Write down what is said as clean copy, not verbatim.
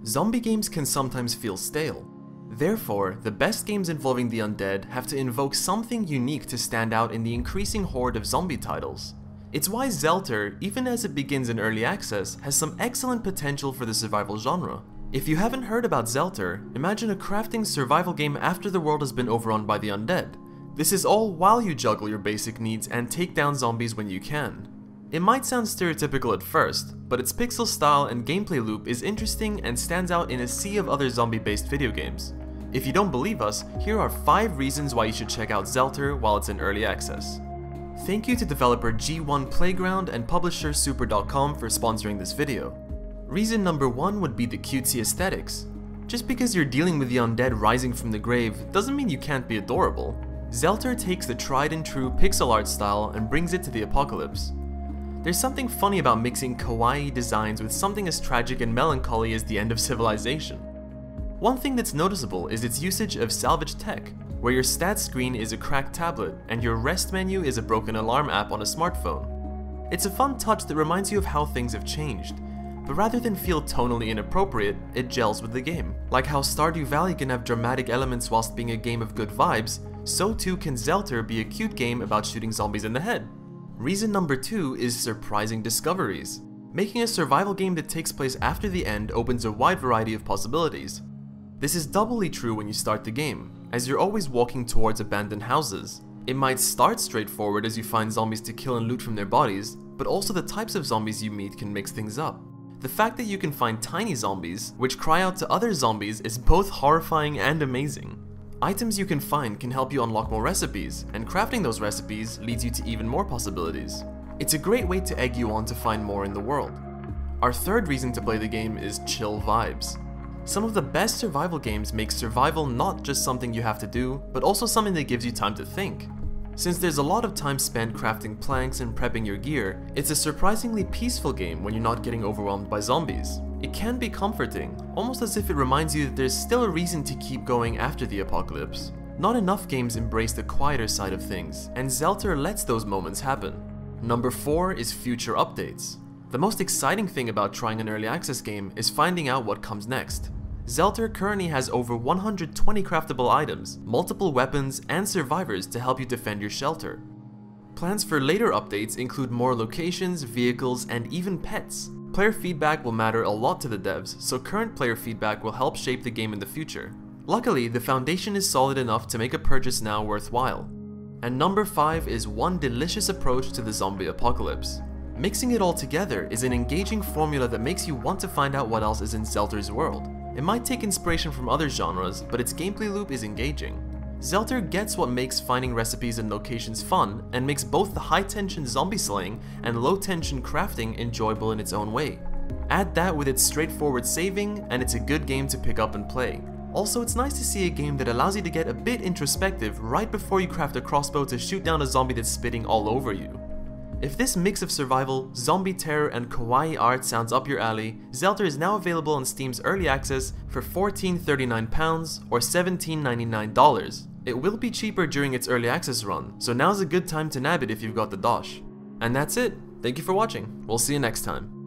Zombie games can sometimes feel stale. Therefore, the best games involving the undead have to invoke something unique to stand out in the increasing horde of zombie titles. It's why Zelter, even as it begins in early access, has some excellent potential for the survival genre. If you haven't heard about Zelter, imagine a crafting survival game after the world has been overrun by the undead. This is all while you juggle your basic needs and take down zombies when you can. It might sound stereotypical at first, but its pixel style and gameplay loop is interesting and stands out in a sea of other zombie-based video games. If you don't believe us, here are 5 reasons why you should check out Zelter while it's in early access. Thank you to developer G1 Playground and publisher Super.com for sponsoring this video. Reason number 1 would be the cutesy aesthetics. Just because you're dealing with the undead rising from the grave doesn't mean you can't be adorable. Zelter takes the tried and true pixel art style and brings it to the apocalypse. There's something funny about mixing kawaii designs with something as tragic and melancholy as the end of civilization. One thing that's noticeable is its usage of salvage tech, where your stats screen is a cracked tablet and your rest menu is a broken alarm app on a smartphone. It's a fun touch that reminds you of how things have changed, but rather than feel tonally inappropriate, it gels with the game. Like how Stardew Valley can have dramatic elements whilst being a game of good vibes, so too can Zelter be a cute game about shooting zombies in the head. Reason number 2 is surprising discoveries. Making a survival game that takes place after the end opens a wide variety of possibilities. This is doubly true when you start the game, as you're always walking towards abandoned houses. It might start straightforward as you find zombies to kill and loot from their bodies, but also the types of zombies you meet can mix things up. The fact that you can find tiny zombies, which cry out to other zombies, is both horrifying and amazing. Items you can find can help you unlock more recipes, and crafting those recipes leads you to even more possibilities. It's a great way to egg you on to find more in the world. Our third reason to play the game is chill vibes. Some of the best survival games make survival not just something you have to do, but also something that gives you time to think. Since there's a lot of time spent crafting planks and prepping your gear, it's a surprisingly peaceful game when you're not getting overwhelmed by zombies. It can be comforting, almost as if it reminds you that there's still a reason to keep going after the apocalypse. Not enough games embrace the quieter side of things, and Zelter lets those moments happen. Number 4 is future updates. The most exciting thing about trying an early access game is finding out what comes next. Zelter currently has over 120 craftable items, multiple weapons, and survivors to help you defend your shelter. Plans for later updates include more locations, vehicles, and even pets. Player feedback will matter a lot to the devs, so current player feedback will help shape the game in the future. Luckily, the foundation is solid enough to make a purchase now worthwhile. And number 5 is one delicious approach to the zombie apocalypse. Mixing it all together is an engaging formula that makes you want to find out what else is in Zelter's world. It might take inspiration from other genres, but its gameplay loop is engaging. Zelter gets what makes finding recipes and locations fun, and makes both the high-tension zombie slaying and low-tension crafting enjoyable in its own way. Add that with its straightforward saving, and it's a good game to pick up and play. Also, it's nice to see a game that allows you to get a bit introspective right before you craft a crossbow to shoot down a zombie that's spitting all over you. If this mix of survival, zombie terror, and kawaii art sounds up your alley, Zelter is now available on Steam's Early Access for £14.39 or $17.99. It will be cheaper during its Early Access run, so now's a good time to nab it if you've got the dosh. And that's it. Thank you for watching. We'll see you next time.